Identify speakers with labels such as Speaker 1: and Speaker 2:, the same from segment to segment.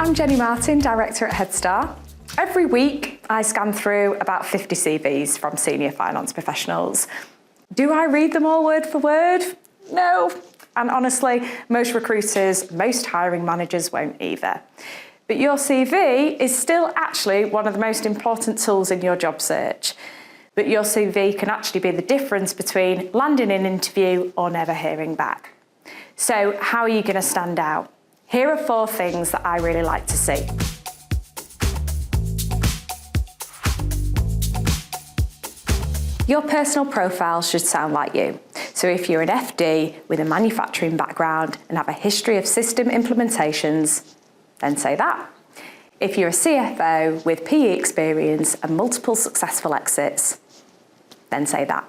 Speaker 1: I'm Jenny Martin, Director at Headstar. Every week, I scan through about 50 CVs from senior finance professionals. Do I read them all word for word? No. And honestly, most recruiters, most hiring managers won't either. But your CV is still actually one of the most important tools in your job search. But your CV can actually be the difference between landing an interview or never hearing back. So how are you going to stand out? Here are 4 things that I really like to see. Your personal profile should sound like you. So if you're an FD with a manufacturing background and have a history of system implementations, then say that. If you're a CFO with PE experience and multiple successful exits, then say that.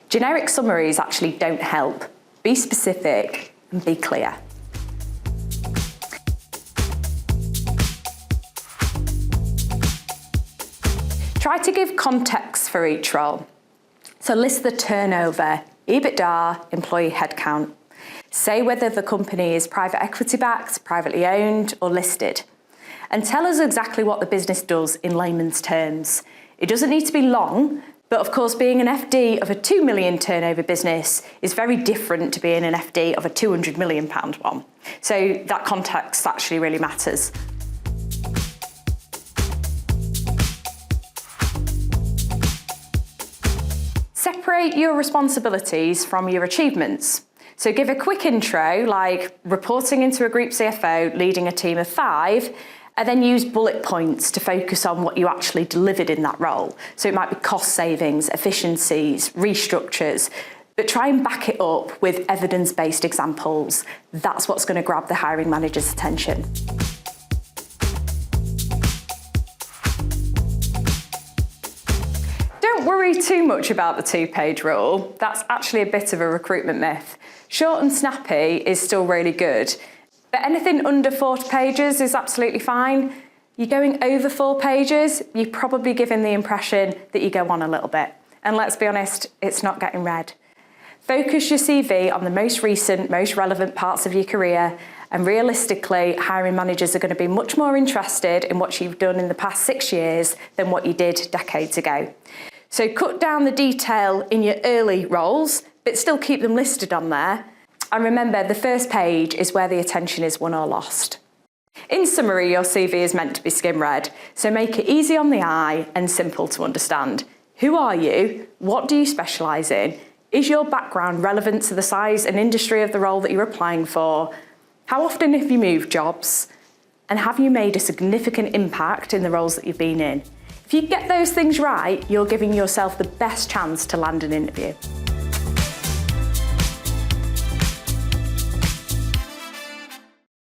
Speaker 1: Generic summaries actually don't help. Be specific and be clear. Try to give context for each role. So list the turnover, EBITDA, employee headcount. Say whether the company is private equity backed, privately owned or listed. And tell us exactly what the business does in layman's terms. It doesn't need to be long, but of course being an FD of a 2 million turnover business is very different to being an FD of a 200 million pound one. So that context actually really matters. Separate your responsibilities from your achievements. So give a quick intro, like reporting into a group CFO, leading a team of 5, and then use bullet points to focus on what you actually delivered in that role. So it might be cost savings, efficiencies, restructures, but try and back it up with evidence-based examples. That's what's going to grab the hiring manager's attention. Don't worry too much about the 2-page rule. That's actually a bit of a recruitment myth. Short and snappy is still really good, but anything under 40 pages is absolutely fine. You're going over 4 pages, you're probably giving the impression that you go on a little bit. And let's be honest, it's not getting read. Focus your CV on the most recent, most relevant parts of your career, and realistically, hiring managers are going to be much more interested in what you've done in the past 6 years than what you did decades ago. So cut down the detail in your early roles, but still keep them listed on there. And remember, the first page is where the attention is won or lost. In summary, your CV is meant to be skim read, so make it easy on the eye and simple to understand. Who are you? What do you specialise in? Is your background relevant to the size and industry of the role that you're applying for? How often have you moved jobs? And have you made a significant impact in the roles that you've been in? If you get those things right, you're giving yourself the best chance to land an interview.